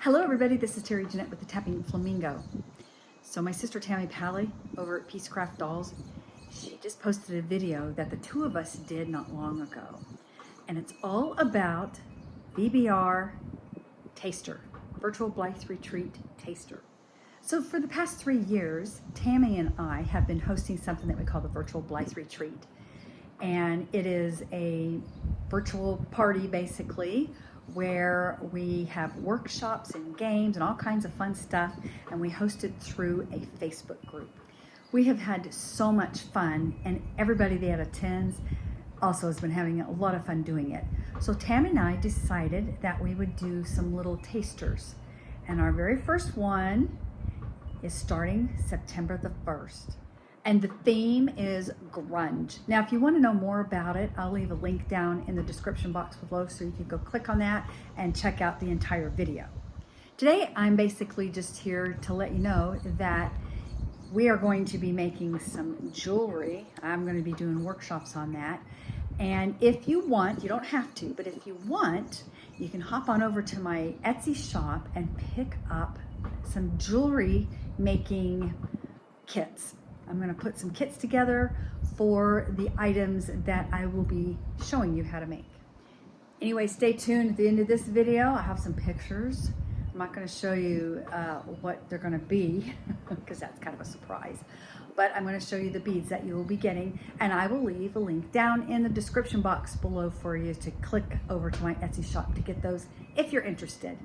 Hello everybody, this is Terry Jeanette with the Tapping Flamingo. So my sister Tammy Pally over at Peacecraft Dolls, she just posted a video that the two of us did not long ago. And it's all about VBR Taster, Virtual Blythe Retreat Taster. So for the past 3 years, Tammy and I have been hosting something that we call the Virtual Blythe Retreat. And it is a virtual party basically, where we have workshops and games and all kinds of fun stuff, and we host it through a Facebook group. We have had so much fun, and everybody that attends also has been having a lot of fun doing it. So Tammy and I decided that we would do some little tasters, and our very first one is starting September the 1st. And the theme is grunge. Now, if you want to know more about it, I'll leave a link down in the description box below so you can go click on that and check out the entire video. Today, I'm basically just here to let you know that we are going to be making some jewelry. I'm going to be doing workshops on that. And if you want, you don't have to, but if you want, you can hop on over to my Etsy shop and pick up some jewelry making kits. I'm going to put some kits together for the items that I will be showing you how to make. Anyway, stay tuned at the end of this video. I have some pictures. I'm not going to show you what they're going to be because that's kind of a surprise. But I'm going to show you the beads that you will be getting, and I will leave a link down in the description box below for you to click over to my Etsy shop to get those if you're interested.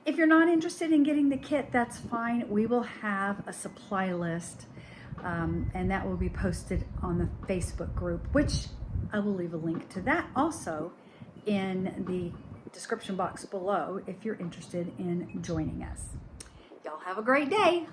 If you're not interested in getting the kit, that's fine. We will have a supply list. And that will be posted on the Facebook group, which I will leave a link to that also in the description box below if you're interested in joining us. Y'all have a great day.